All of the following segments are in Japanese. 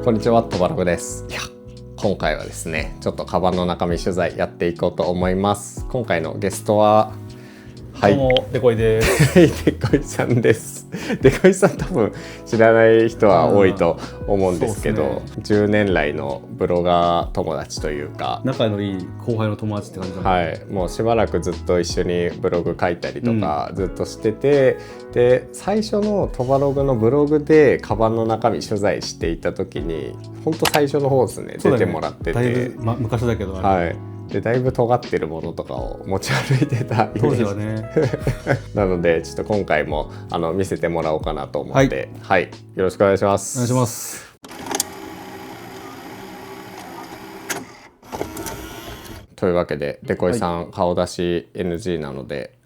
こんにちは、とばろぐです。今回はですね、ちょっとカバンの中身取材やっていこうと思います。今回のゲストはどうも、デコイです。デコイさんです。デコイさん多分知らない人は多いと思うんですけど、ね、10年来のブロガー友達というか仲のいい後輩の友達って感じはい、もうしばらくずっと一緒にブログ書いたりとかずっとしてて、で最初のトバログのブログでカバンの中身取材していた時に本当最初の方ですね、出てもらってて、だいぶ、昔だけどはいでだいぶ尖ってるものとかを持ち歩いてたイメージ当時はねなのでちょっと今回も見せてもらおうかなと思って、はい、よろしくお願いします。お願いします。というわけでデコイさん、顔出し NG なので、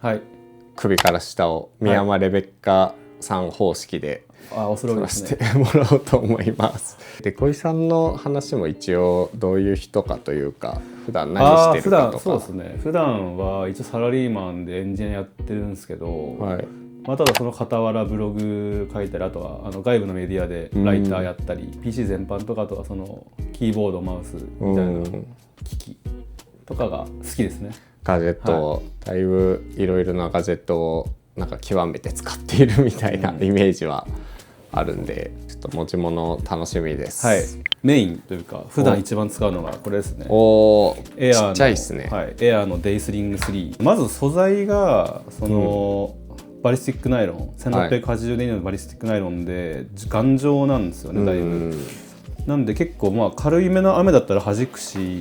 首から下を宮山レベッカさん方式でおそろいですね、撮らせてもらおうと思います。デコイさんの話も一応どういう人かというか普段何してるかとか。そうですね、普段は一応サラリーマンでエンジニアやってるんですけど、ただその傍らブログ書いたり、あとは外部のメディアでライターやったり、PC 全般とか、あとはそのキーボードマウスみたいな機器とかが好きですね。ガジェット、だいぶいろいろなガジェットをなんか極めて使っているみたいなイメージはあるんで、ちょっと持ち物楽しみです。メインというか普段一番使うのがこれですね。エアのちっちゃいですね。エアのデイスリング3。まず素材がその、バリスティックナイロン、1680年のバリスティックナイロンで頑丈なんですよね、だいぶ。なんで結構軽いめの雨だったら弾くし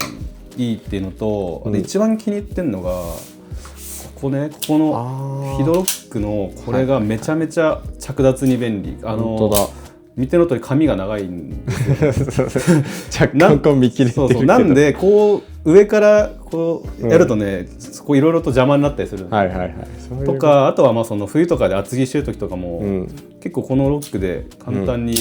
いいっていうのと、一番気に入ってるのがここのフィドロックのこれがめちゃめちゃ着脱に便利。見ての通り髪が長いんですよ若干こう見切れてるけど、なんでこう上からこうやるとね、いろいろと邪魔になったりするとか、あとはその冬とかで厚着してる時とかも、結構このロックで簡単に、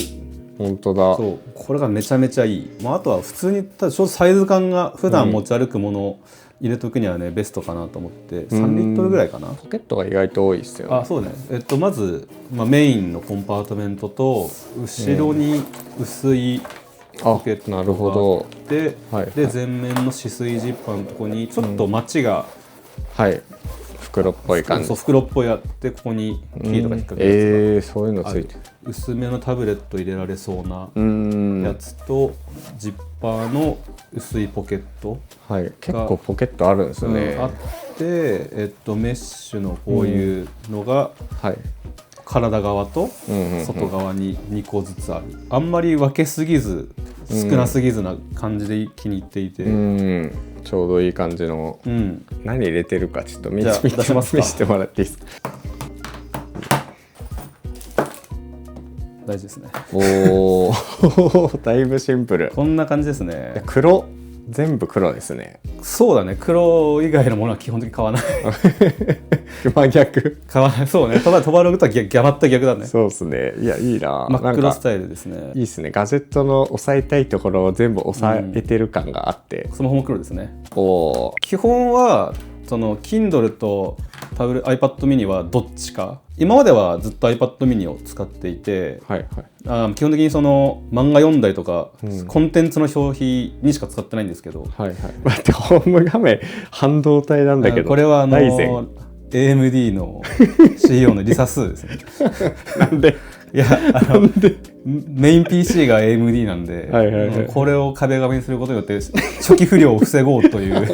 本当だ。そうこれがめちゃめちゃいい。あとは普通にただちょうどサイズ感が普段持ち歩くものを入れとくにはねベストかなと思って、3リットルぐらいかな。ポケットが意外と多いですよね。そうね。まず、メインのコンパートメントと後ろに薄いポケットがあって、で前面の止水ジッパーのところにちょっとマチが、袋っぽい感じ。袋っぽいあって、ここにキーとか引っ掛けるやつがそういうのついてる。薄めのタブレット入れられそうなやつと、ジッパーの薄いポケット、結構ポケットあるんですね。あって、メッシュのこういうのが、体側と外側に2個ずつある。あんまり分けすぎず少なすぎずな感じで気に入っていて、ちょうどいい感じの、何入れてるかちょっと見せてもらっていいですか。大事ですね。だいぶシンプル。こんな感じですね。全部黒ですね。そうだね、黒以外のものは基本的に買わない真逆。買わない。そうね、トバログとはギャバッと逆だね。そうですね。いや、いいな。真っ黒スタイルですね。いいですね。ガジェットの押さえたいところを全部押さえてる感があって、スマホも黒ですね。基本はその Kindle とiPad mini はどっちか。今まではずっと iPad mini を使っていて、基本的にその漫画読んだりとか、コンテンツの消費にしか使ってないんですけど、待って、ホーム画面半導体なんだけど、これはAMD の CEO のリサスですねなんでメイン PC が AMD なんで、これを壁紙にすることによって初期不良を防ごうという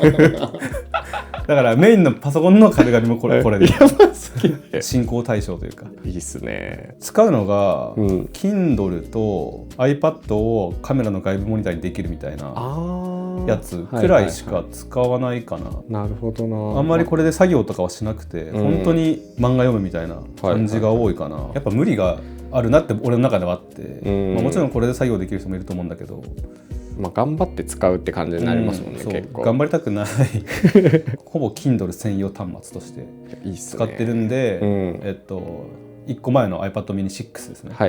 だからメインのパソコンの壁紙もこれで進行対象というか。いいっすね。使うのが、Kindle と iPad をカメラの外部モニターにできるみたいなやつくらいしか使わないかな。なるほどな。あんまりこれで作業とかはしなくて、本当に漫画読むみたいな感じが多いかな。やっぱ無理があるなって俺の中ではあって、もちろんこれで作業できる人もいると思うんだけど、頑張って使うって感じになりますもんね。結構頑張りたくないほぼ Kindle 専用端末として使ってるんで、1個前の iPad mini 6ですね。基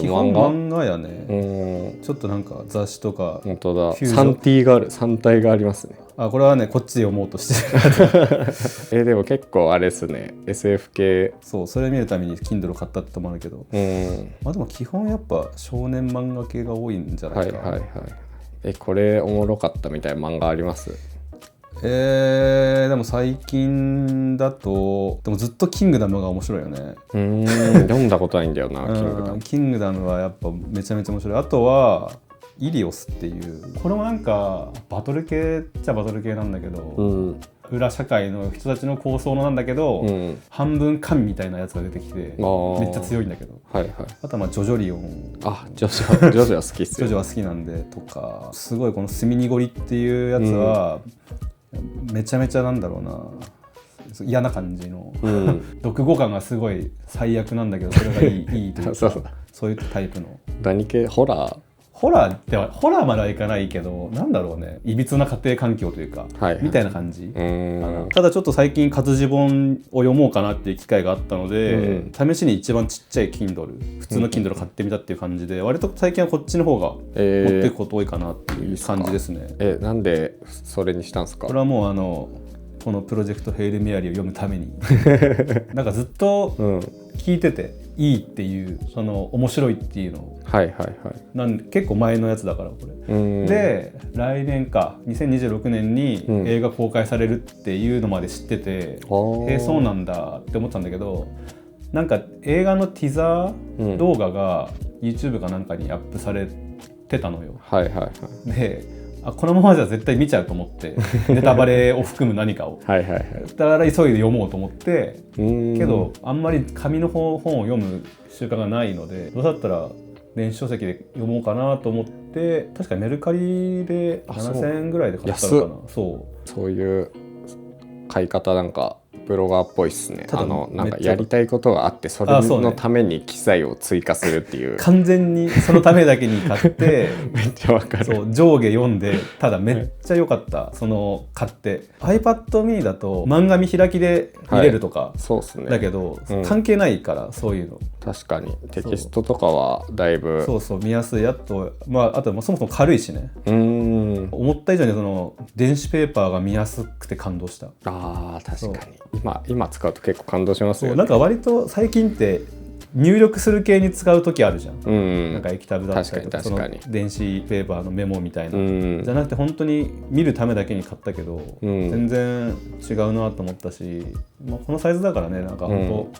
本漫画やね。ちょっとなんか雑誌とか本当だ。3体がありますね。これはねこっちで読もうとしてるでも結構あれですね SF 系。そうそれ見るために Kindle 買ったってともあるけど、まあでも基本やっぱ少年漫画系が多いんじゃないかな。はいはいはい。これおもろかったみたいな漫画あります？でも最近だとでもずっとキングダムが面白いよね。読んだことないんだよなキングダム。キングダムはやっぱめちゃめちゃ面白い。あとはイリオスっていうこれもなんかバトル系っちゃバトル系なんだけど、裏社会の人たちの構想のなんだけど、半分神みたいなやつが出てきてめっちゃ強いんだけど、あとはまあジョジョリオン。ジョジョは好きっすよ。ジョジョは好きなんでとかすごいこのスミニゴリっていうやつは、めちゃめちゃなんだろうな嫌な感じの、読後感がすごい最悪なんだけどそれがいいというかそういうタイプの。何系？ホラーまではいかないけどなんだろうねいびつな家庭環境というか、みたいな感じ。ただちょっと最近活字本を読もうかなっていう機会があったので、試しに一番ちっちゃい Kindle 普通の Kindle 買ってみたっていう感じで、割と最近はこっちの方が持っていくこと多いかなっていう感じですね。なんでそれにしたんですか？これはもうこのプロジェクトヘイルメアリーを読むためになんかずっと聞いてていいっていうその面白いっていうのを、結構前のやつだからこれで来年か2026年に映画公開されるっていうのまで知ってて、そうなんだって思ったんだけど、なんか映画のティザー動画が YouTube かなんかにアップされてたのよ。でこのままじゃ絶対見ちゃうと思ってネタバレを含む何かをだから急いで読もうと思ってけどあんまり紙の本を読む習慣がないので、どうだったら電子書籍で読もうかなと思って、確かメルカリで7000円ぐらいで買ったのかな。そういう買い方なんかブロガーっぽいっすね。なんかやりたいことがあってそれのために記載を追加するっていう、完全にそのためだけに買ってめっちゃわかる。上下読んで、ただめっちゃ良かった。その買って iPad mini だと漫画見開きで見れるとか、そうっすね。だけど、関係ないからそういうの。確かにテキストとかはだいぶ見やすい。あとあとそもそも軽いしね。思った以上にその電子ペーパーが見やすくて感動した。確かに今使うと結構感動しますよね。なんか割と最近って入力する系に使う時あるじゃん。なんか液タブだったりとか、その電子ペーパーのメモみたいな、じゃなくて本当に見るためだけに買ったけど、全然違うなと思ったし、このサイズだからね、なんか本当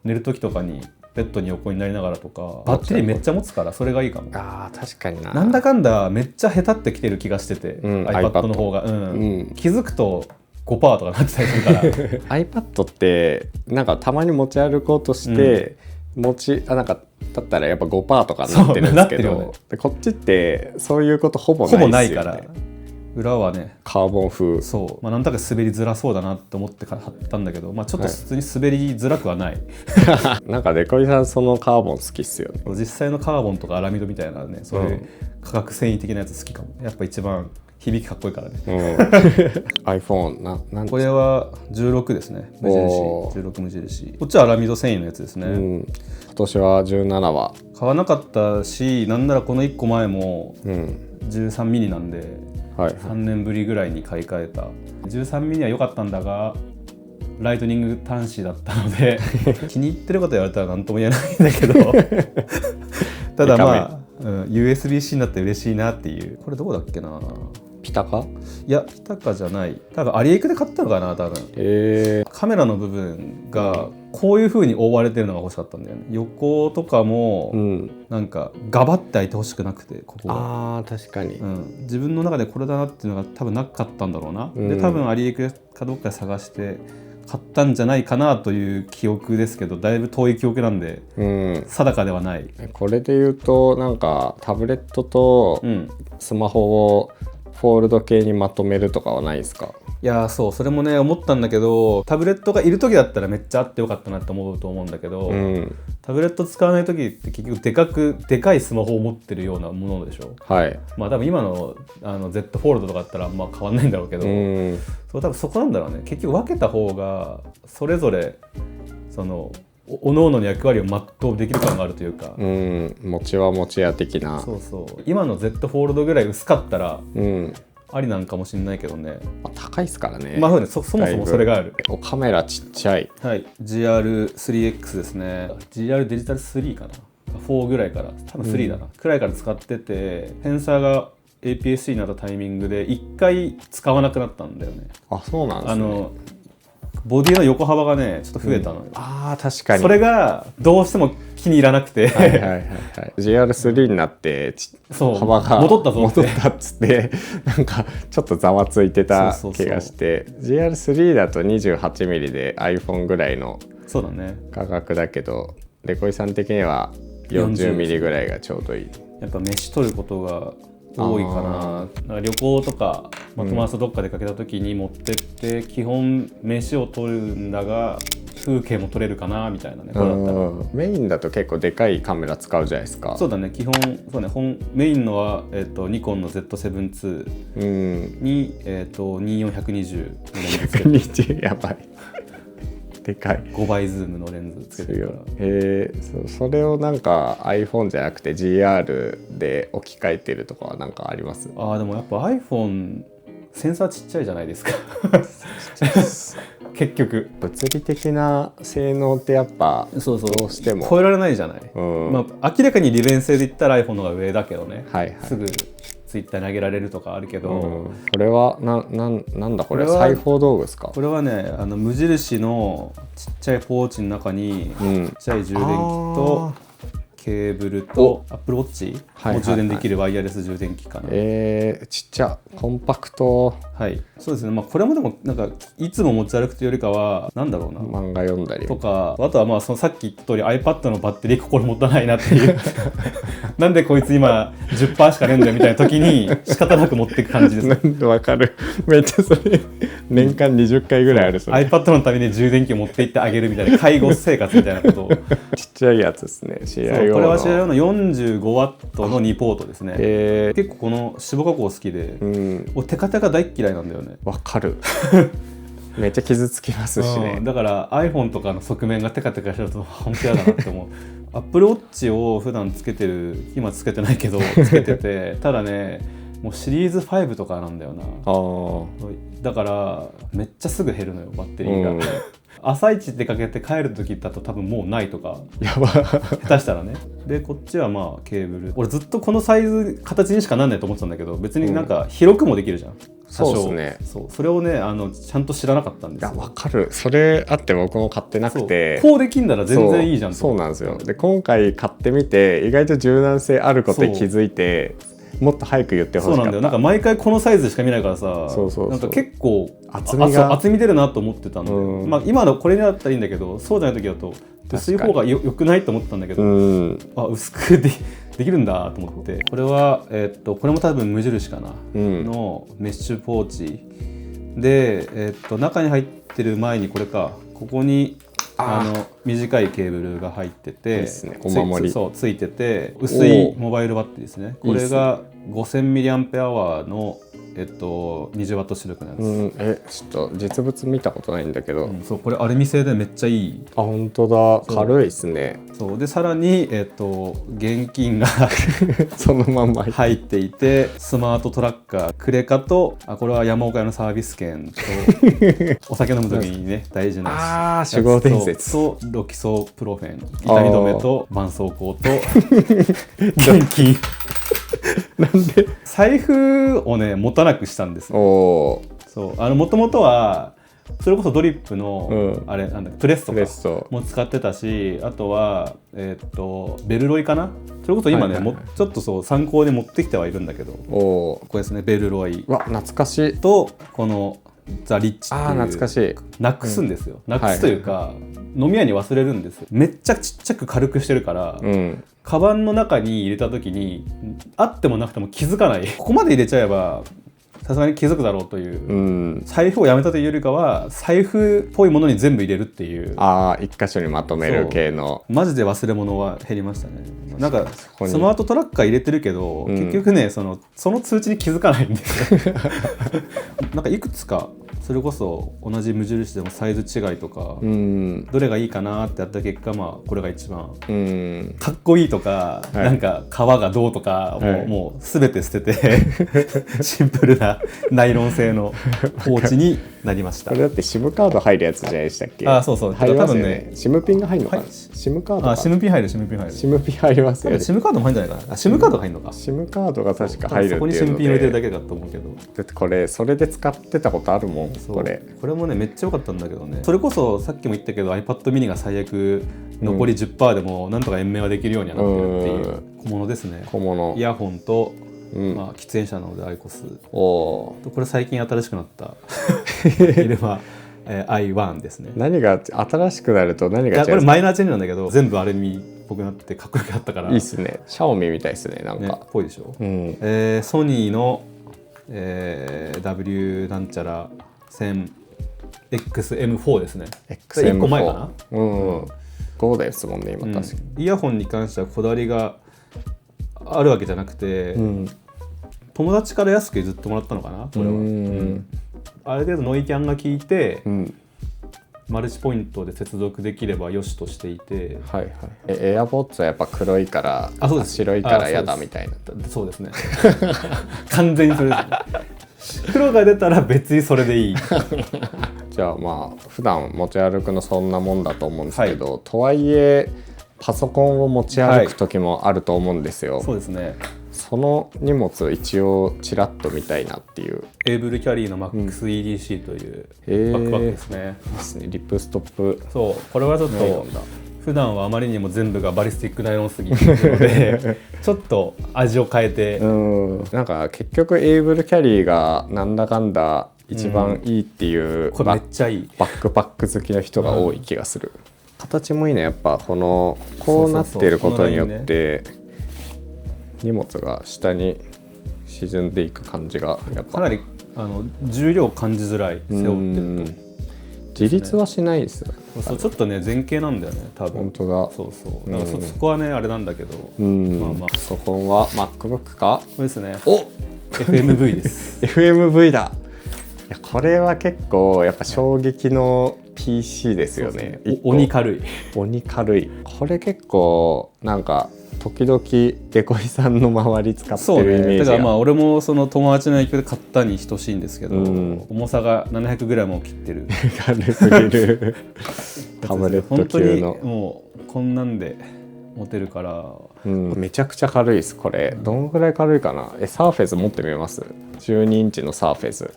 寝る時とかにベッドに横になりながらとか、バッテリーめっちゃ持つからそれがいいかも。確かになんだかんだめっちゃ下手ってきてる気がしてて、iPad の方が、気づくと5%とかなってたりするからiPad ってなんかたまに持ち歩こうとして、なんかだったらやっぱ 5% とかになってるんですけど、こっちってそういうことほぼないですよね。から裏はねカーボン風。なんとなく滑りづらそうだなって思って貼ったんだけど、ちょっと普通に滑りづらくはない、なんかデコイさんそのカーボン好きっすよね。実際のカーボンとかアラミドみたいなね、そういう化学繊維的なやつ好きかも。やっぱ一番響きかっこいいからね。iPhone これは16ですね。無印16無印。こっちはアラミド繊維のやつですね。今年は17は買わなかったし、なんならこの1個前も13ミニなんで、3年ぶりぐらいに買い替えた。13ミニは良かったんだがライトニング端子だったので気に入ってること言われたら何とも言えないんだけどただUSB-C になって嬉しいなっていう。これどこだっけな。ピタカ？いやピタカじゃない。多分アリエクで買ったのかな多分。カメラの部分がこういう風に覆われてるのが欲しかったんだよね。横とかもなんかガバって開いてほしくなくて、ここが確かに、自分の中でこれだなっていうのが多分なかったんだろうな。で多分アリエクかどっかで探して買ったんじゃないかなという記憶ですけど、だいぶ遠い記憶なんで、定かではない。これで言うとなんかタブレットとスマホをフォールド系にまとめるとかはないですか？いやそれもね思ったんだけど、タブレットがいる時だったらめっちゃあってよかったなって思うと思うんだけど、タブレット使わない時って結局でかいスマホを持ってるようなものでしょ。多分今のZ フォールドとかだったら変わんないんだろうけど、多分そこなんだろうね。結局分けた方がそれぞれその各々の役割を全うできる感があるというか、持ちは持ちや的な。今の Z フォールドぐらい薄かったら、ありなんかもしれないけどね。まあ、高いですからね。まあそうね、そもそもそれがある。カメラちっちゃい。はい、GR3X ですね。GR デジタル3かな、4ぐらいから、多分3だな、くらいから使ってて、センサーが APS-C になったタイミングで1回使わなくなったんだよね。あ、そうなんですね。ボディの横幅がねちょっと増えたのよ、ああ確かに。それがどうしても気に入らなくてはいはいはいはい。GR3 になってそう幅が戻ったぞって戻ったっつってなんかちょっとざわついてた気がして、GR3 だと 28mm で iPhone ぐらいのそうだね価格だけど、レコイさん的には 40mm ぐらいがちょうどいい。やっぱ飯取ることが多いかな。なんか旅行とか、友達とどっか出かけた時に持ってって、基本飯を撮るんだが風景も撮れるかなみたいなね。これだったらメインだと結構でかいカメラ使うじゃないですか。そうだね、基本そうね、メインのは、ニコンの Z7 II に、24120のレンズつけて120やばいでかい5倍ズームのレンズつけてるから。それをなんか iPhone じゃなくて GR で置き換えてるとかはなんかあります？でもやっぱ iPhone センサーちっちゃいじゃないですか結局物理的な性能ってやっぱどうしても超えられないじゃない、明らかに利便性で言ったら iPhone の方が上だけどね、すぐTwitter に上げられるとかあるけど、これはなんだこれ裁縫道具ですか？これはね無印のちっちゃいポーチの中に、ちっちゃい充電器とケーブルと Apple Watch も充電できるワイヤレス充電器かな。ちっちゃコンパクト。はい、そうですね。これもでもなんかいつも持ち歩くというよりかはなんだろうな、漫画読んだりとか、あとはそのさっき言った通り iPad のバッテリー心もたないなっていうなんでこいつ今 10% しかねえんだよみたいな時に仕方なく持っていく感じです。わかる。めっちゃそれ年間20回ぐらいある。iPad のために充電器を持って行ってあげるみたいな介護生活みたいなことをちっちゃいやつですね。これは CIO の 45W の2ポートですね。結構この脂肪加工好きで、テカテカ大っ嫌いなんだよね。わかるめっちゃ傷つきますしね、だから iPhone とかの側面がテカテカしてると本当嫌だなって思うApple Watch を普段つけてる、今つけてないけどつけててただねもうシリーズ5とかなんだよな。だからめっちゃすぐ減るのよバッテリーが、朝一出かけて帰る時だと多分もうないとか、やば下手したらね。でこっちはケーブル、俺ずっとこのサイズ形にしかなんないと思ってたんだけど、別になんか広くもできるじゃん、そうですね。それをねちゃんと知らなかったんですよ。いやわかる。それあって僕も買ってなくて、こうできんだら全然いいじゃんと。そうなんですよ。で今回買ってみて意外と柔軟性あることに気づいて、もっと早く言ってほしかった。そうなんだよ。なんか毎回このサイズしか見ないからさ、なんか結構厚み出るなと思ってたんだよ。今のこれにだったらいいんだけど、そうじゃない時だと薄い方がよくないと思ってたんだけど、薄くできるんだと思って。これはこれも多分無印かな、のメッシュポーチで、中に入ってる前にこれか、ここに短いケーブルが入ってて、お守りついてて、薄いモバイルバッテリーですね。これが 5000mAh の20W 出力のやつ。ちょっと実物見たことないんだけど、これアルミ製でめっちゃいい。本当だ、軽いですね。でさらに現金がそのまんま入っていて、スマートトラッカー、クレカと、これは山岡屋のサービス券とお酒飲む時にね大事な守護伝説とロキソプロフェン、痛み止めと絆創膏と現金なんで財布をね持たなくしたんですよ。もともとはそれこそドリップの、あれなんだプレスとかも使ってたし、あとはベルロイかな、それこそ今ね、ちょっと参考に持ってきてはいるんだけど、これですね、ベルロイ。懐かしい。とこのザ・リッチっていう、懐かしい。なくすんですよ。なくすというか、飲み屋に忘れるんですよ。めっちゃちっちゃく軽くしてるから、カバンの中に入れた時にあってもなくても気づかない。ここまで入れちゃえばさすがに気づくだろうという、財布をやめたというよりかは財布っぽいものに全部入れるっていう、一箇所にまとめる系の。マジで忘れ物は減りましたね。なんかスマートトラッカー入れてるけど、結局ねその通知に気づかないんですよなんかいくつかそれこそ同じ無印でもサイズ違いとか、どれがいいかなってやった結果、まあこれが一番かっこいいとか、なんか皮がどうとかもう全て捨ててシンプルなナイロン製のポーチになりました。これだって SIM カード入るやつじゃないでしたっけ？そうそう、入りますよ多分ね SIM ピンが入るのかな、SIM カードか。SIM ピン入る SIM ピン入りますよね。 SIM カードも入るんじゃないかな。SIM カードが入るのか。SIM カードが確か入るっていうので、そこに SIM ピン入れてるだけだと思うけど、だってこれそれで使ってたことあるもん。これもねめっちゃ良かったんだけどね。それこそさっきも言ったけど iPad mini が最悪残り 10% でもなんとか延命はできるようにはなってるっていう小物ですね。小物、イヤホンと、まあ、喫煙者なのでアイコス、これ最近新しくなったイルマi1 ですね。何が新しくなると何が違うんですか？これマイナーチェンジなんだけど全部アルミっぽくなってかっこよくなったからいいっすね。シャオミみたいですね、なんか。ぽいでしょ。ソニーの、W なんちゃら 1000XM4 ですね。1個前かな。5ですもんね今確かに。イヤホンに関してはこだわりがあるわけじゃなくて、友達から安く譲ってもらったのかなこれは。ある程度ノイキャンが効いて、マルチポイントで接続できればよしとしていて、エアポッツはやっぱ黒いから白いから嫌だみたいな。そうですね完全にそれですね。黒が出たら別にそれでいいじゃあまあ普段持ち歩くのそんなもんだと思うんですけど、とはいえパソコンを持ち歩く時もあると思うんですよ。そうですね。その荷物を一応ちらっと見たいなっていう。エーブルキャリーの MAX-EDC というバックパックですね。リップストップ。そうこれはちょっと普段はあまりにも全部がバリスティックナイロンすぎてるのでちょっと味を変えて、なんか結局エーブルキャリーがなんだかんだ一番いいっていう、これめっちゃいいバックパック好きの人が多い気がする。形もいいね、やっぱこうなってることによって荷物が下に沈んでいく感じがやっぱかなり重量感じづらい、背負ってると。自立はしないですよ。そうちょっとね前傾なんだよね多分。本当だ。そうだからそこはねあれなんだけど、パソコンは MacBook か。これですね。お FMV です。FMV だ。いやこれは結構やっぱ衝撃の PC ですよね。鬼軽い。鬼軽い。これ結構なんか時々デコイさんの周り使ってるイメージが。だからまあ俺もその友達の影響で買ったに等しいんですけど、重さが 700g を切ってる軽すぎるタブレット級の。本当にもうこんなんで持てるから、めちゃくちゃ軽いです。これどんぐらい軽いかな。サーフェス持ってみます？ 12 インチのサーフェス。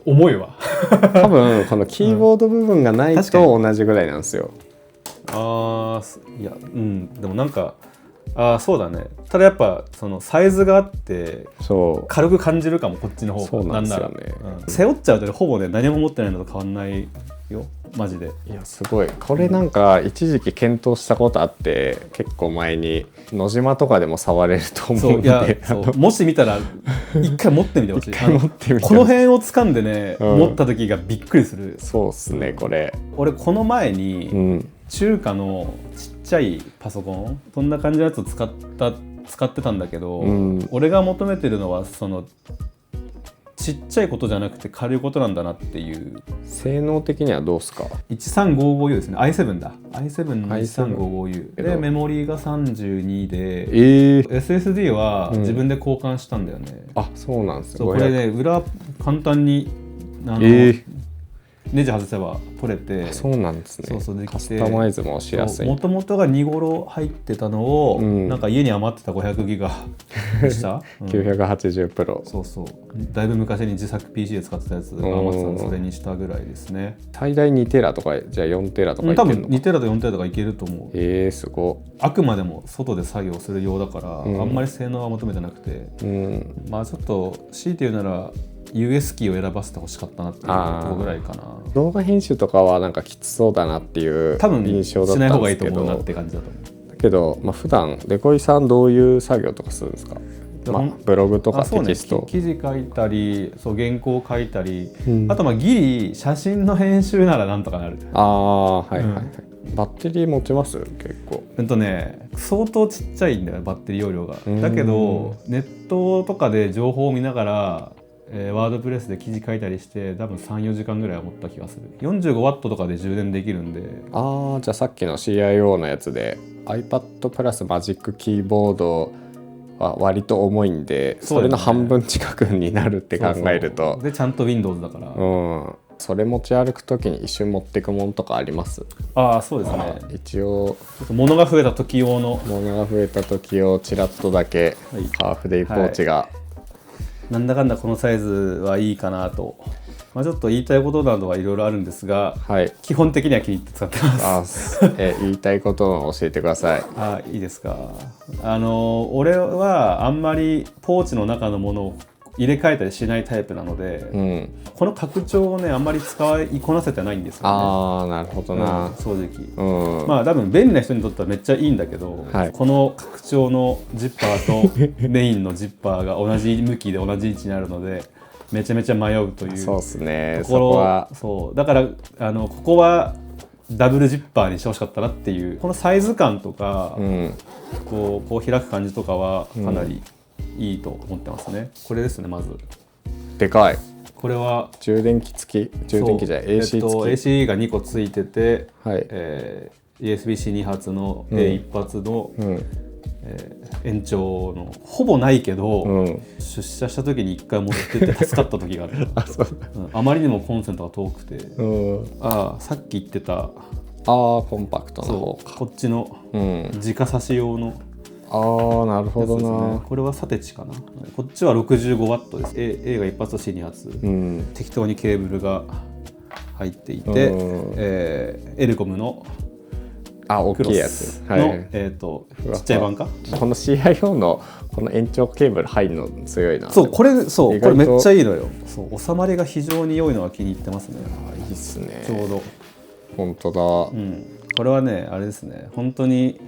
重いわ多分このキーボード部分がないと同じぐらいなんですよ。いやでもなんかそうだね。ただやっぱそのサイズがあって軽く感じるかもこっちの方が。そうなんですよね。背負っちゃうとほぼね何も持ってないのと変わんないよマジで。いやすごい。これなんか一時期検討したことあって、結構前に野島とかでも触れると思うんで、もし見たら一回持ってみてほしい。この辺を掴んでね、持った時がびっくりする。そうっすね。これ俺この前に、中華のちっちゃいパソコンそんな感じのやつを使ってたんだけど、俺が求めてるのはそのちっちゃいことじゃなくて軽いことなんだなっていう。性能的にはどうすか？ 1355U ですね。 i7 だ。 i7 の 1355U でメモリーが32で、SSD は自分で交換したんだよね。そうなんですよ。これね裏簡単にネジ外せば取れて。そうなんですね。でカスタマイズもしやすい。もともとが2頃入ってたのを、なんか家に余ってた500ギガでした、980プロ。だいぶ昔に自作 PC で使ってたやつが余ってたのでそれにしたぐらいですね。最大2テラとかじゃあ4テラとかいけるのか。多分2テラと4テラとかいけると思う。すごい。あくまでも外で作業する用だから、あんまり性能は求めてなくて、まあちょっと強いて言うならUS キーを選ばせてほしかったなっていうとこぐらいかな。動画編集とかはなんかきつそうだなっていう印象だったんですけど、しない方がいいと思うなって感じだと思う。だけど、普段デコイさんどういう作業とかするんですか？ブログとかテキスト、記事書いたり原稿書いたり、あとギリ写真の編集ならなんとかなる。バッテリー持ちます？結構相当ちっちゃいんだよバッテリー容量が。だけどネットとかで情報を見ながらワードプレスで記事書いたりして多分 3,4 時間ぐらいは持った気がする。45ワットとかで充電できるんで。ああ、じゃあさっきの CIO のやつで iPad プラスマジックキーボードは割と重いんで、それの半分近くになるって考えると、でちゃんと Windows だから、それ持ち歩くときに一瞬持っていくものとかあります？ああそうですね。一応物が増えた時用の物が増えた時をちらっとだけハーフデイポーチが、なんだかんだこのサイズはいいかなと、ちょっと言いたいことなどはいろいろあるんですが、基本的には気に入って使ってます。言いたいことを教えてください。いいですか。俺はあんまりポーチの中のものを入れ替えたりしないタイプなので、この拡張をねあんまり使いこなせてないんですよね。ああ、なるほどな。正直、多分便利な人にとってはめっちゃいいんだけど、この拡張のジッパーとメインのジッパーが同じ向きで同じ位置にあるのでめちゃめちゃ迷うという。そうですね。そこはそうだからここはダブルジッパーにしてほしかったなっていう。このサイズ感とか、こう開く感じとかはかなりいいと思ってますね。これですね。まずでかい。これは充電器付き、充電器じゃない、AC 付き、AC が2個付いてて、USB-C2 発の A1 発の、延長のほぼないけど、出社した時に1回持ってって助かった時がある。あまりにもコンセントが遠くて、さっき言ってたコンパクトな方か。こっちの直差し用のなるほどな。これはサテチかな。こっちは65ワットです。A が1発と C2 発、適当にケーブルが入っていて、エルコムの大きいやつの、ちっちゃい版か。この CIO のこの延長ケーブル入るの強いな。これめっちゃいいのよ。収まりが非常に良いのは気に入ってますね。いいっすね。ちょうど本当だ。これはねあれですね。本当に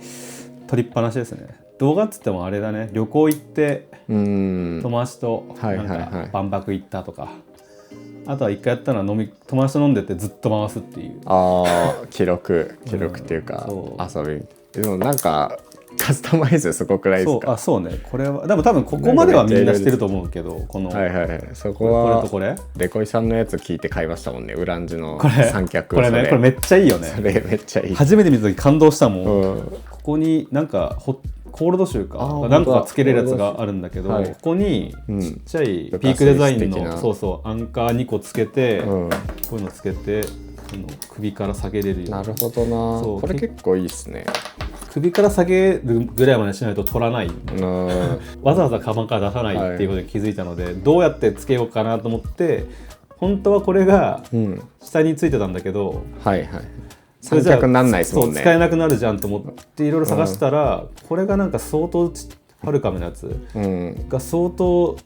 取りっぱなしですね。動画っつってもあれだね。旅行行って友達となんか万博行ったとか、あとは一回やったのは友達と飲んでてずっと回すっていう。記録っていうか、遊び。でもなんかカスタマイズすごくないですか？そうね。これはでも多分ここまではみんなしてると思うけど、このそこはこれとこれデコイさんのやつ聞いて買いましたもんね。ウランジの三脚。これめっちゃいいよね。それめっちゃいい。初めて見た時感動したもん。ここになんかコールドシューか何個かつけれるやつがあるんだけど、ここにちっちゃいピークデザインのアンカー2個つけて、こういうのつけて首から下げれるように。なるほどな。これ結構いいっすね。首から下げるぐらいまでしないと取らない。わざわざカバンから出さないっていうことに気づいたので、どうやってつけようかなと思って、本当はこれが下についてたんだけど、三脚になんないですもんね。使えなくなるじゃんと思っていろいろ探したら、これがなんか相当ファルカムのやつが相当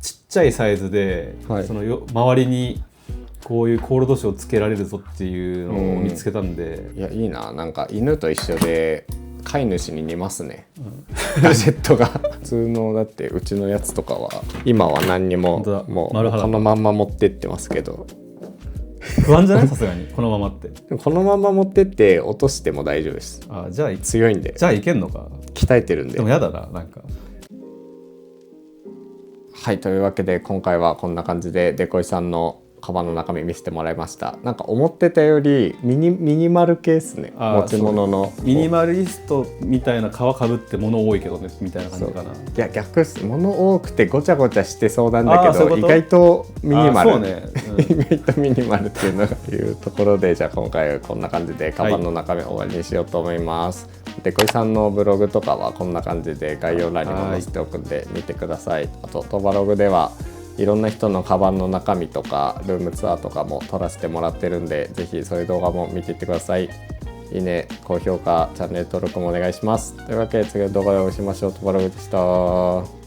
ちっちゃいサイズで、その周りにこういうコールドシューをつけられるぞっていうのを見つけたんで、いやいいな。なんか犬と一緒で飼い主に似ますね、ガジェットが。普通のだってうちのやつとかは今は何にももうこのまんま持ってってますけど。不安じゃない？さすがにこのままって。このまま持ってって落としても大丈夫です。じゃあ強いんで。じゃあいけんのか。鍛えてるんで。でもやだな、なんか。はい、というわけで今回はこんな感じでデコイさんのカバンの中身見せてもらいました。なんか思ってたよりミニマル系ですね。持ち物のミニマリストみたいな皮かぶって物多いけどねみたいな感じかな。いや逆っす。物多くてごちゃごちゃしてそうなんだけど、意外とミニマル。意外とミニマルっていうのがいうところで、じゃあ今回はこんな感じでカバンの中身を終わりにしようと思います。デコイさんのブログとかはこんな感じで概要欄にも載せておくんで見てください。あとトバログではいろんな人のカバンの中身とかルームツアーとかも撮らせてもらってるんで、ぜひそういう動画も見ていってください。いいね、高評価、チャンネル登録もお願いします。というわけで次の動画でお会いしましょう。トバログでした。